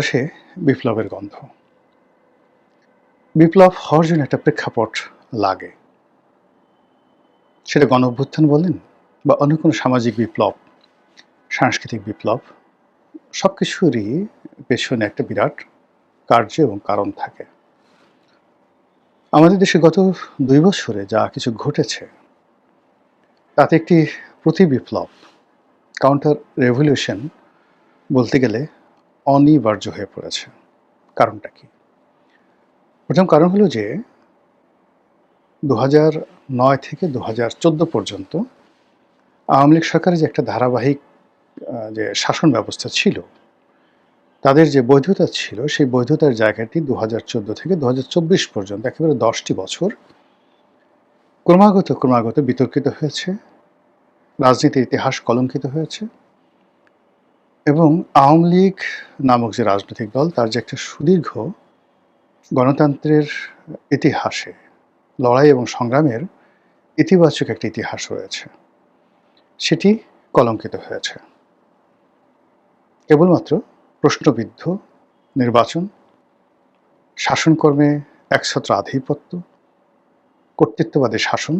আসে বিপ্লবের গন্ধ। বিপ্লব হওয়ার জন্য একটা প্রেক্ষাপট লাগে। সেটা গণঅভ্যুত্থান বলেন বা অন্য কোনো সামাজিক বিপ্লব, সাংস্কৃতিক বিপ্লব, সবকিছুরই পেছনে একটা বিরাট কার্য এবং কারণ থাকে। আমাদের দেশে গত ২ বছরে যা কিছু ঘটেছে, তাতে একটি প্রতিবিপ্লব, কাউন্টার রেভলিউশন বলতে গেলে অনিবার্য হয়ে পড়েছে। কারণটা কি? প্রথম কারণ হলো যে ২০০৯ থেকে ২০১৪ পর্যন্ত আওয়ামী লীগ সরকারের যে একটা ধারাবাহিক যে শাসন ব্যবস্থা ছিল, তাদের যে বৈধতা ছিল, সেই বৈধতার জায়গাটি ২০১৪ থেকে ২০২৪ পর্যন্ত একেবারে ১০টি বছর ক্রমাগত বিতর্কিত হয়েছে, রাজনীতির ইতিহাস কলঙ্কিত হয়েছে এবং আওয়ামী লীগ নামক যে রাজনৈতিক দল, তার যে একটা সুদীর্ঘ গণতন্ত্রের ইতিহাসে লড়াই এবং সংগ্রামের ইতিবাচক একটা ইতিহাস রয়েছে, সেটি কলঙ্কিত হয়েছে। কেবলমাত্র প্রশ্নবিদ্ধ নির্বাচন, শাসনকর্মে একছত্র আধিপত্য, কর্তৃত্ববাদী শাসন,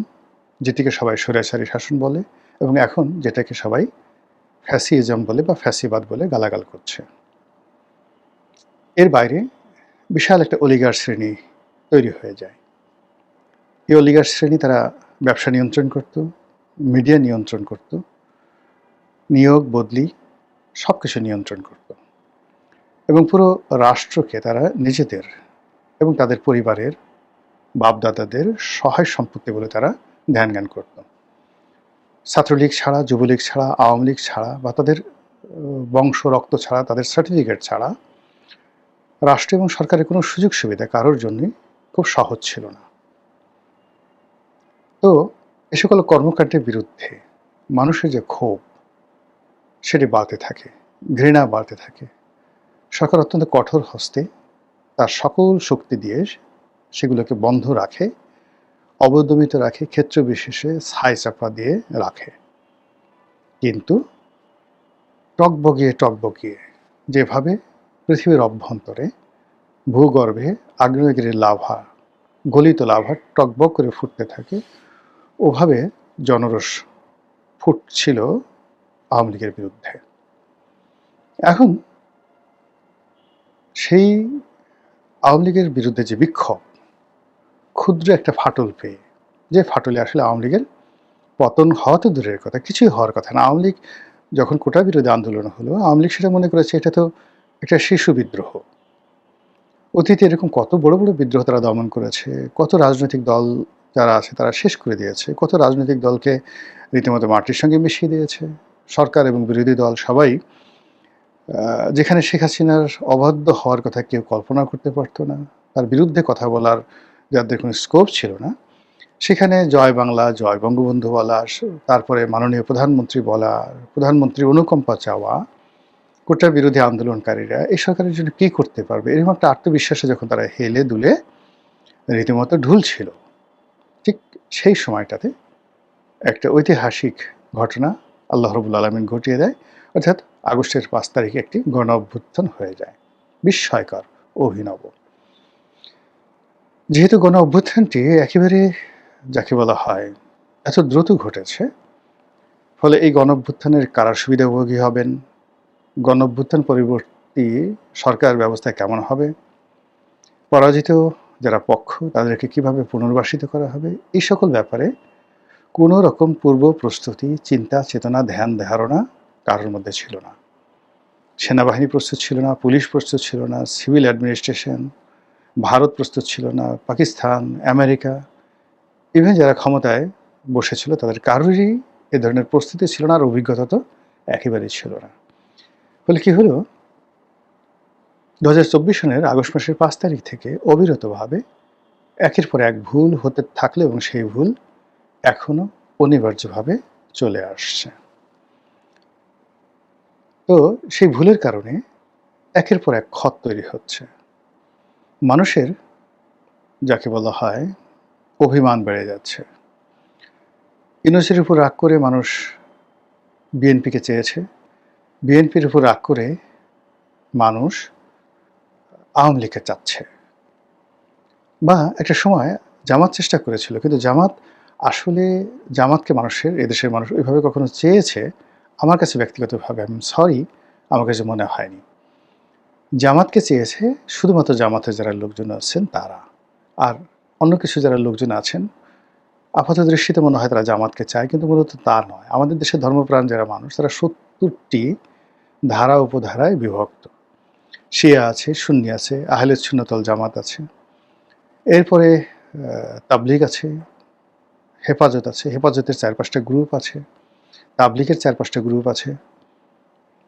যেটিকে সবাই স্বৈরাচারী শাসন বলে এবং এখন যেটাকে সবাই ফ্যাসিজম বলে বা ফ্যাসিবাদ বলে গালাগাল করছে। এর বাইরে বিশাল একটা অলিগার শ্রেণী তৈরি হয়ে যায়। এই অলিগার শ্রেণী তারা ব্যবসা নিয়ন্ত্রণ করত, মিডিয়া নিয়ন্ত্রণ করত, নিয়োগ বদলি সব কিছু নিয়ন্ত্রণ করত এবং পুরো রাষ্ট্রকে তারা নিজেদের এবং তাদের পরিবারের বাপদাদাদের সহায় সম্পত্তি বলে তারা ধ্যান করত। ছাত্রলীগ ছাড়া, যুবলীগ ছাড়া, আওয়ামী লীগ ছাড়া বা তাদের বংশ রক্ত ছাড়া, তাদের সার্টিফিকেট ছাড়া রাষ্ট্র এবং সরকারের কোনো সুযোগ সুবিধা কারোর জন্যই খুব সহজ ছিল না। তো এ সকল কর্মকাণ্ডের বিরুদ্ধে মানুষের যে ক্ষোভ, সেটি বাড়তে থাকে, ঘৃণা বাড়তে থাকে। সরকার অত্যন্ত কঠোর হস্তে তার সকল শক্তি দিয়ে সেগুলোকে বন্ধ রাখে, অবদমিত রাখে, ক্ষেত্র বিশেষে ছাই চাপা দিয়ে রাখে। কিন্তু টকবগিয়ে যেভাবে পৃথিবীর অভ্যন্তরে ভূগর্ভে আগ্নেয়গিরির লাভা, গলিত লাভা টকবক করে ফুটতে থাকে, ওভাবে জনরোষ ফুটছিল আওয়ামী লীগের বিরুদ্ধে। এখন সেই আওয়ামী লীগের বিরুদ্ধে যে বিক্ষোভ, ক্ষুদ্র একটা ফাটল পেয়ে, যে ফাটলে আসলে আওয়ামী লীগের পতন হওয়া তো দূরের কথা, কিছুই হওয়ার কথা না। আওয়ামী লীগ যখন কোটা বিরোধী আন্দোলন হলো, আওয়ামী লীগ সেটা মনে করেছে এটা তো একটা শিশু বিদ্রোহ। অতীতে এরকম কত বড় বড় বিদ্রোহ তারা দমন করেছে, কত রাজনৈতিক দল যারা আছে তারা শেষ করে দিয়েছে, কত রাজনৈতিক দলকে রীতিমতো মাটির সঙ্গে মিশিয়ে দিয়েছে। সরকার এবং বিরোধী দল সবাই যেখানে শেখ হাসিনার অবাধ্য হওয়ার কথা কেউ কল্পনা করতে পারতো না, তার বিরুদ্ধে কথা বলার যাদের কোনো স্কোপ ছিল না, সেখানে জয় বাংলা, জয় বঙ্গবন্ধু বলা, তারপরে মাননীয় প্রধানমন্ত্রী বলা, প্রধানমন্ত্রীর অনুকম্পা চাওয়া, কোটা বিরোধী আন্দোলনকারীরা এই সরকারের জন্য কী করতে পারবে, এরকম একটা আত্মবিশ্বাসে যখন তারা হেলে দুলে রীতিমতো ঢুল ছিল, ঠিক সেই সময়টাতে একটা ঐতিহাসিক ঘটনা আল্লাহ রাব্বুল আলামিন ঘটিয়ে দেয়। অর্থাৎ আগস্টের ৫ তারিখে একটি গণ অভ্যুত্থান হয়ে যায়, বিস্ময়কর, অভিনব। যেহেতু গণ অভ্যুত্থানটি একেবারে যাকে বলা হয় এত দ্রুত ঘটেছে, ফলে এই গণ অভ্যুত্থানের কারা সুবিধাভোগী হবেন, গণ অভ্যুত্থান পরবর্তী সরকার ব্যবস্থা কেমন হবে, পরাজিত যারা পক্ষ তাদেরকে কিভাবে পুনর্বাসিত করা হবে, এই সকল ব্যাপারে কোনো রকম পূর্ব প্রস্তুতি, চিন্তা চেতনা, ধ্যান ধারণা কারোর মধ্যে ছিল না। সেনাবাহিনী প্রস্তুত ছিল না, পুলিশ প্রস্তুত ছিল না, সিভিল অ্যাডমিনিস্ট্রেশন, ভারত প্রস্তুত ছিল না, পাকিস্তান, আমেরিকা, ইভেন যারা ক্ষমতায় বসেছিল তাদের কারোরই এ ধরনের প্রস্তুতি ছিল না, আর অভিজ্ঞতা তো একেবারেই ছিল না। ফলে কী হলো, ২০২৪ সনের আগস্ট মাসের ৫ তারিখ থেকে অবিরতভাবে একের পর এক ভুল হতে থাকলো এবং সেই ভুল এখনো অনিবার্যভাবে চলে আসছে। তো সেই ভুলের কারণে একের পর এক ক্ষত তৈরি হচ্ছে। মানুষের যাকে বলা হয় অভিমান বেড়ে যাচ্ছে। ইউনূসের উপর রাগ করে মানুষ বিএনপিকে চেয়েছে, বিএনপির উপর রাগ করে মানুষ আওয়ামী লীগকে চাচ্ছে, বা একটা সময় জামাত চেষ্টা করেছিল, কিন্তু জামাত আসলে জামাতকে মানুষের, এদেশের মানুষ ওইভাবে কখনো চেয়েছে আমার কাছে ব্যক্তিগতভাবে, আমি সরি, আমার কাছে মনে হয়নি। জামাতকে চেয়েছে শুধুমাত্র জামাতের যারা লোকজন আছেন তারা, আর অন্য কিছু যারা লোকজন আছেন আপাত দৃষ্টিতে মনে হয় তারা জামাতকে চায়, কিন্তু মূলত তা নয়। আমাদের দেশের ধর্মপ্রাণ যারা মানুষ তারা ৭০টি ধারা উপধারায় বিভক্ত। শিয়া আছে, সুন্নি আছে, আহলে সুন্নাত ওয়াল জামাত আছে, এরপরে তাবলিগ আছে, হেফাজত আছে, হেফাজতের ৪-৫টা গ্রুপ আছে, তাবলিগের ৪-৫টা গ্রুপ আছে,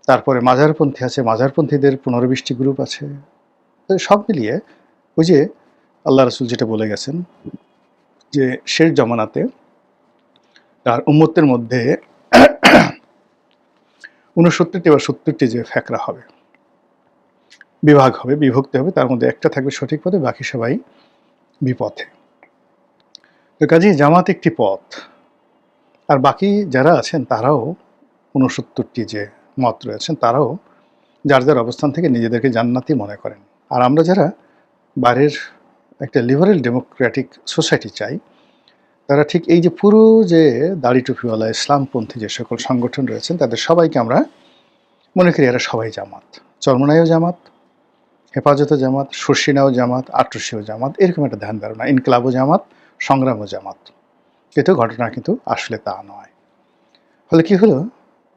তারপরে মাজারপন্থী আছে, মাজারপন্থীদের ১৫-২০টি গ্রুপ আছে। তো সব মিলিয়ে ওই যে আল্লাহ রাসূল যেটা বলে গেছেন যে শেষ জমানাতে তার উম্মতের মধ্যে ৬৯টি বা ৭০টি যে ফ্যাকরা হবে, বিভাগ হবে, বিভক্তি হবে, তার মধ্যে একটা থাকবে সঠিক পথে, বাকি সবাই বিপথে। তো কাজেই জামাত একটি পথ, আর বাকি যারা আছেন তারাও ৬৯টি যে মত রয়েছেন তারাও যার যার অবস্থান থেকে নিজেদেরকে জান্নাতি মনে করেন। আর আমরা যারা বাইরের একটা লিবারেল ডেমোক্রেটিক সোসাইটি চাই, তারা ঠিক এই যে পুরো যে দাড়ি টুপিওয়ালা ইসলামপন্থী যে সকল সংগঠন রয়েছেন তাদের সবাইকে আমরা মনে করি এরা সবাই জামাত। চরমোনাইও জামাত, হেফাজতও জামাত, শর্ষিনাও জামাত, আটরশিও জামাত, এরকম একটা ধ্যান ধারণা, ইনকলাবও জামাত, সংগ্রামও জামাত। কিন্তু ঘটনা কিন্তু আসলে তা নয়। ফলে কি হলো,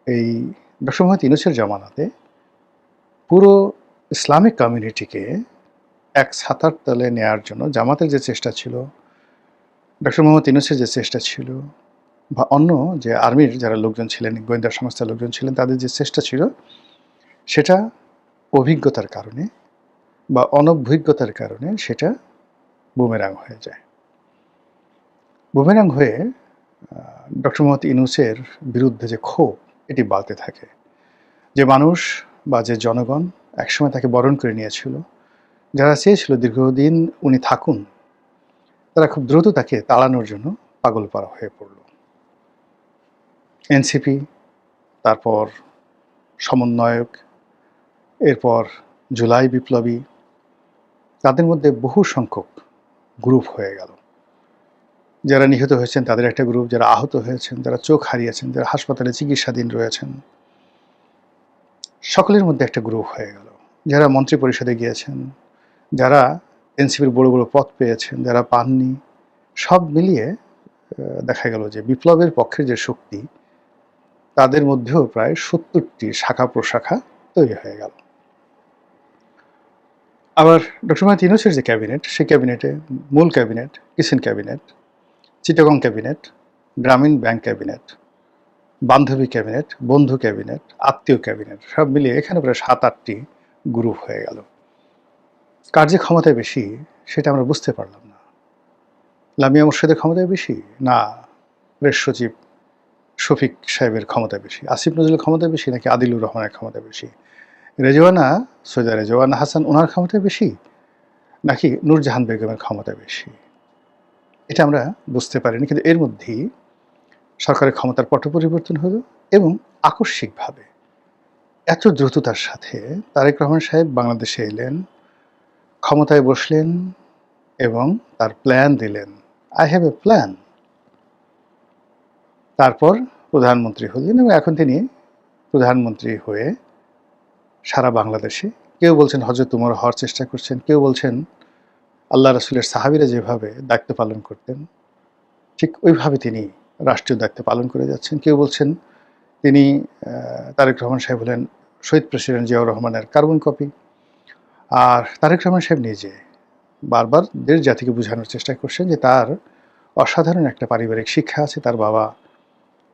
এই ডক্টর মোহাম্মদ ইউনূসের জামানাতে পুরো ইসলামিক কমিউনিটিকে এক ছাতার তলে নেয়ার জন্য জামাতের যে চেষ্টা ছিল, ডক্টর মোহাম্মদ ইউনূসের যে চেষ্টা ছিল, বা অন্য যে আর্মির যারা লোকজন ছিলেন, গোয়েন্দা সংস্থার লোকজন ছিলেন, তাদের যে চেষ্টা ছিল, সেটা অভিজ্ঞতার কারণে বা অনভিজ্ঞতার কারণে সেটা বুমেরাং হয়ে যায়। বুমেরাং হয়ে ডক্টর মোহাম্মদ ইউনূসের বিরুদ্ধে যে ক্ষোভ, এটি বাড়তে থাকে। যে মানুষ বা যে জনগণ একসময় তাকে বরণ করে নিয়েছিল, যারা চেয়েছিল দীর্ঘদিন উনি থাকুন, তারা খুব দ্রুত তাকে তাড়ানোর জন্য পাগলপাড়া হয়ে পড়ল। এনসিপি, তারপর সমন্বয়ক, এরপর জুলাই বিপ্লবী, তাদের মধ্যে বহু সংখ্যক গ্রুপ হয়ে গেল। যারা নিহত হয়েছেন তাদের একটা গ্রুপ, যারা আহত হয়েছেন, যারা চোখ হারিয়েছেন, যারা হাসপাতালে চিকিৎসাধীন রয়েছেন, সকলের মধ্যে একটা গ্রুপ হয়ে গেল। যারা মন্ত্রী পরিষদে গিয়েছেন, যারা এনসিপির বড় বড় পদ পেয়েছেন, যারা পাননি, সব মিলিয়ে দেখা গেল যে বিপ্লবের পক্ষের যে শক্তি, তাদের মধ্যেও প্রায় ৭০টি শাখা প্রশাখা তৈরি হয়ে গেল। আবার ডক্টর মোহাম্মদ ইউনূসের যে ক্যাবিনেট, সেই ক্যাবিনেটে মূল cabinet, kitchen cabinet, Chittagong cabinet, গ্রামীণ ব্যাংক ক্যাবিনেট, বান্ধবী ক্যাবিনেট, বন্ধু ক্যাবিনেট, আত্মীয় ক্যাবিনেট, সব মিলিয়ে এখানে প্রায় ৭-৮টি গ্রুপ হয়ে গেল। কার যে ক্ষমতায় বেশি সেটা আমরা বুঝতে পারলাম না। লামিয়া মুর্শেদের ক্ষমতায় বেশি, না প্রেস সচিব শফিক সাহেবের ক্ষমতা বেশি, আসিফ নজরুলের ক্ষমতা বেশি, নাকি আদিলুর রহমানের ক্ষমতা বেশি, রেজওয়ানা, সৈয়দা রেজওয়ানা হাসান ওনার ক্ষমতা বেশি, নাকি নূরজাহান বেগমের ক্ষমতা বেশি, এটা আমরা বুঝতে পারিনি। কিন্তু এর মধ্যেই সরকারের ক্ষমতার পট পরিবর্তন হলো, এবং আকস্মিকভাবে এত দ্রুততার সাথে তারেক রহমান সাহেব বাংলাদেশে এলেন, ক্ষমতায় বসলেন এবং তার প্ল্যান দিলেন, আই হ্যাভ এ প্ল্যান। তারপর প্রধানমন্ত্রী হলেন, এবং এখন তিনি প্রধানমন্ত্রী হয়ে সারা বাংলাদেশে, কেউ বলছেন হযরত উমর হওয়ার চেষ্টা করছেন, কেউ বলছেন আল্লাহ রাসূলের সাহাবীরা যেভাবে দায়িত্ব পালন করতেন ঠিক ওইভাবে তিনি রাষ্ট্রীয় দায়িত্ব পালন করে যাচ্ছেন। কেউ বলছেন তিনি তারেক রহমান সাহেব হলেন শহীদ প্রেসিডেন্ট জিয়াউর রহমানের কার্বন কপি। আর তারেক রহমান সাহেব নিজে বারবার দেশ জাতিকে বোঝানোর চেষ্টা করছেন যে তার অসাধারণ একটা পারিবারিক শিক্ষা আছে, তার বাবা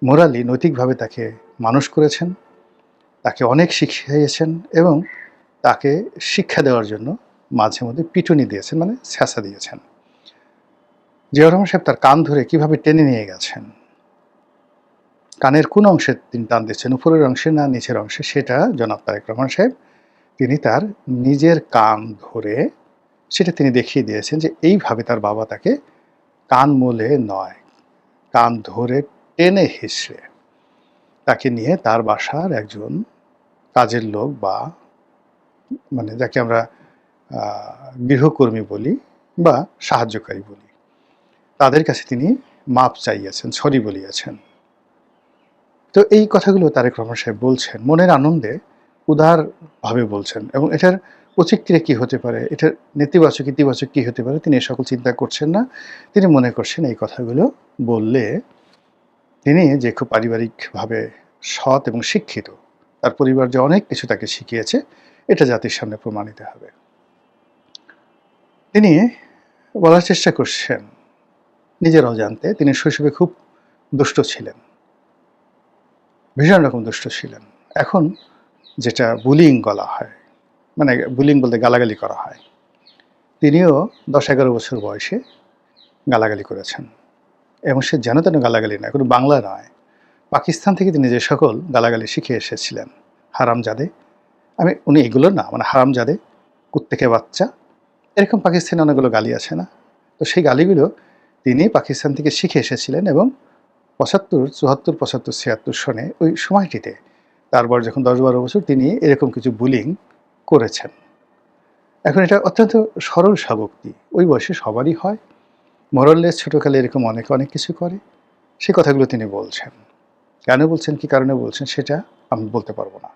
মোরালি নৈতিকভাবে তাকে মানুষ করেছেন, তাকে অনেক শিখিয়েছেন, এবং তাকে শিক্ষা দেওয়ার জন্য মাঝে মধ্যে পিটুনি দিয়েছেন, মানে ছ্যাঁচা দিয়েছেন। জিয়াউর রহমান সাহেব তার কান ধরে কিভাবে টেনে নিয়ে গেছেন, কানের কোন অংশে তিনি টান দিচ্ছেন, উপরের অংশে না নিচের অংশে, সেটা জনাব তারেক রহমান সাহেব তিনি তার নিজের কান ধরে সেটা তিনি দেখিয়ে দিয়েছেন যে এইভাবে তার বাবা তাকে কান মলে নয়, কান ধরে টেনে হিঁচড়ে তাকে নিয়ে তার বাসার একজন কাজের লোক, বা মানে যাকে আমরা গৃহকর্মী বলি বা সাহায্যকারী বলি, তাদের কাছে তিনি মাপ চাইয়াছেন, সরি বলিয়াছেন। তো এই কথাগুলো তারেক রহমান সাহেব বলছেন মনের আনন্দে, উদারভাবে বলছেন, এবং এটার প্রতিক্রিয়া কী হতে পারে, এটার নেতিবাচক ইতিবাচক কী হতে পারে তিনি এ সকল চিন্তা করছেন না। তিনি মনে করছেন এই কথাগুলো বললে তিনি যে খুব পারিবারিকভাবে সৎ এবং শিক্ষিত, তার পরিবার যে অনেক কিছু তাকে শিখিয়েছে, এটা জাতির সামনে প্রমাণিত হবে। তিনি বলার চেষ্টা করছেন নিজের অজান্তে তিনি শৈশবে খুব দুষ্ট ছিলেন, ভীষণ রকম দুষ্ট ছিলেন। এখন যেটা বুলিং বলা হয়, মানে বুলিং বলতে গালাগালি করা হয়, তিনিও 10-11 বছর বয়সে গালাগালি করেছেন, এবং সে যেন তেন গালাগালি নয়, কোনো বাংলা নয়, পাকিস্তান থেকে তিনি যে সকল গালাগালি শিখে এসেছিলেন, হারামজাদে, উনি এগুলো না, মানে হারামজাদে, কুত্তেকে বাচ্চা, এরকম পাকিস্তানে অনেকগুলো গালি আছে না, তো সেই গালিগুলো তিনি পাকিস্তান থেকে শিখে এসেছিলেন, এবং 75, 74, 75, 76 সনে ওই সময়টিতে তার বয়স যখন 10-12 বছর, তিনি এরকম কিছু বুলিং করেছেন। এখন এটা অত্যন্ত সরল স্বভাবটি, ওই বয়সে সবারই হয়, মোরাললেস ছোটোকালে এরকম অনেক অনেক কিছু করে, সেই কথাগুলো তিনি বলছেন। কেন বলছেন, কী কারণে বলছেন, সেটা আমি বলতে পারবো না।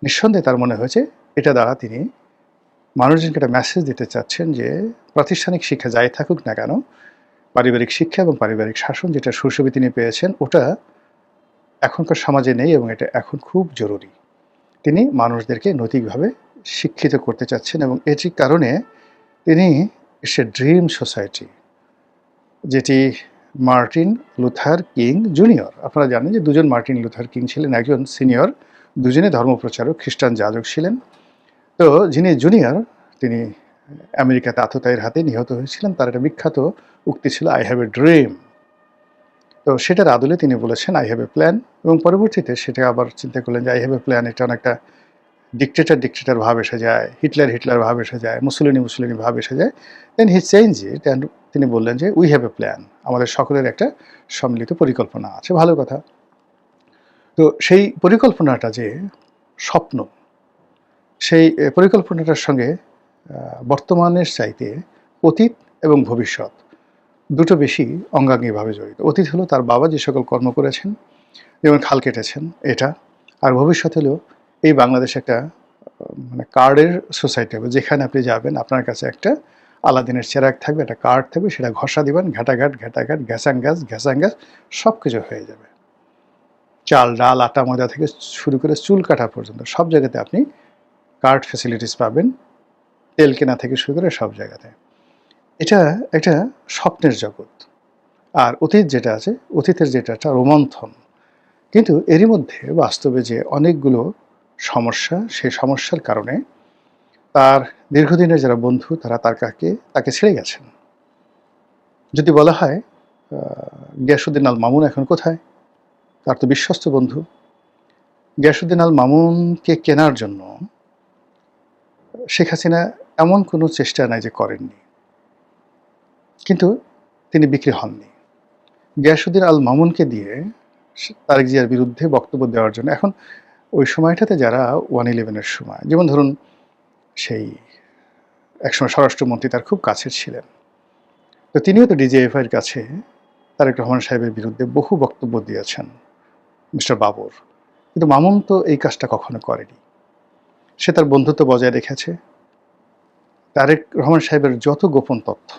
নিঃসন্দেহে তার মনে হয়েছে এটা দ্বারা তিনি মানুষজনকে একটা মেসেজ দিতে চাচ্ছেন যে প্রাতিষ্ঠানিক শিক্ষা যাই থাকুক না কেন, পারিবারিক শিক্ষা এবং পারিবারিক শাসন যেটা শৈশবে তিনি পেয়েছেন, ওটা এখনকার সমাজে নেই, এবং এটা এখন খুব জরুরি। তিনি মানুষদেরকে নৈতিকভাবে শিক্ষিত করতে চাচ্ছেন, এবং এটির কারণে তিনি সে ড্রিম সোসাইটি, যেটি মার্টিন লুথার কিং জুনিয়র, আপনারা জানেন যে দুজন মার্টিন লুথার কিং ছিলেন, একজন সিনিয়র, দুজনে ধর্মপ্রচারক, খ্রিস্টান যাজক ছিলেন। তো যিনি জুনিয়র, তিনি আমেরিকাতে আততায়ীর হাতে নিহত হয়েছিলেন। তার একটা বিখ্যাত উক্তি ছিল, আই হ্যাভ এ ড্রিম। তো সেটার আদলে তিনি বলেছেন আই হ্যাভ এ প্ল্যান, এবং পরবর্তীতে সেটা আবার চিন্তা করলেন যে আই হ্যাভ এ প্ল্যান, এটা অনেকটা ডিক্টেটর ভাব এসে যায়, হিটলার ভাব এসে যায়, মুসলিনি ভাব এসে যায়। দেন হি চেঞ্জ ইট, অ্যান্ড তিনি বললেন যে উই হ্যাভ এ প্ল্যান, আমাদের সকলের একটা সম্মিলিত পরিকল্পনা আছে। ভালো কথা। তো সেই পরিকল্পনাটা যে স্বপ্ন, সেই পরিকল্পনাটার সঙ্গে বর্তমানের চাইতে অতীত এবং ভবিষ্যৎ দুটো বেশি অঙ্গাঙ্গিভাবে জড়িত। অতীত হলো তার বাবা যে সকল কর্ম করেছেন, যেমন খাল কেটেছেন, এটা। আর ভবিষ্যৎ হলো এই বাংলাদেশ একটা মানে কার্ডের সোসাইটি হবে, যেখানে আপনি যাবেন, আপনার কাছে একটা আলাদিনের চেরাগ থাকবে, একটা কার্ড থাকবে, সেটা ঘষা দিবেন, ঘাটাঘাট ঘ্যাসাঙ্গাস সব কিছু হয়ে যাবে। চাল, ডাল, আটা, ময়দা থেকে শুরু করে চুল কাটা পর্যন্ত সব জায়গাতে আপনি কার্ড ফ্যাসিলিটিস পাবেন, তেল কেনা থেকে শুরু করে সব জায়গাতে। এটা একটা স্বপ্নের জগৎ। আর অতীত যেটা আছে, অতীতের যেটা একটা রোমন্থন, কিন্তু এরই মধ্যে বাস্তবে যে অনেকগুলো সমস্যা, সেই সমস্যার কারণে তার দীর্ঘদিনের যারা বন্ধু, তারা তাকে ছেড়ে গেছেন। যদি বলা হয় গিয়াসউদ্দিন আল মামুন এখন কোথায়, তার তো বিশ্বস্ত বন্ধু। গিয়াসউদ্দিন আল মামুনকে কেনার জন্য শেখ হাসিনা এমন কোনো চেষ্টা নাই যে করেননি, কিন্তু তিনি বিক্রি হননি। গিয়াসউদ্দিন আল মামুনকে দিয়ে তারেক জিয়ার বিরুদ্ধে বক্তব্য দেওয়ার জন্য, এখন ওই সময়টাতে যারা 1/11-এর সময়, যেমন ধরুন সেই একসময় স্বরাষ্ট্রমন্ত্রী তার খুব কাছের ছিলেন, তো তিনিও তো ডিজিএফআইয়ের কাছে তারেক রহমান সাহেবের বিরুদ্ধে বহু বক্তব্য দিয়েছেন, মিস্টার বাবর। কিন্তু মামুন তো এই কাজটা কখনো করেনি। সে তার বন্ধুত্ব বজায় রেখেছে। তারেক রহমান সাহেবের যত গোপন তথ্য,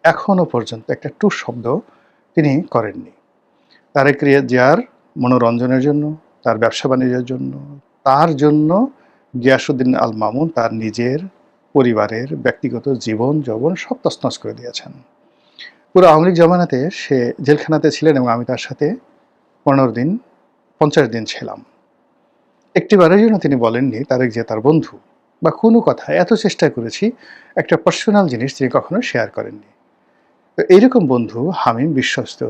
এখনও পর্যন্ত একটা টু শব্দ তিনি করেননি। তারেক জিয়ার মনোরঞ্জনের জন্য, তার ব্যবসা বাণিজ্যের জন্য, তার জন্য গিয়াসউদ্দিন আল মামুন তার নিজের পরিবারের ব্যক্তিগত জীবন যৌবন সব তছনছ করে দিয়েছেন। পুরো আওয়ামী লীগ জমানাতে সে জেলখানাতে ছিলেন, এবং আমি তার সাথে 50 দিন ছিলাম। একটিবারের জন্য তিনি বলেননি তারেক জিয়া তার বন্ধু, বা কোনো কথা, এত চেষ্টা করেছি, একটা পার্সোনাল জিনিস তিনি কখনো শেয়ার করেননি। তো এইরকম বন্ধু, হামিম, বিশ্বস্ত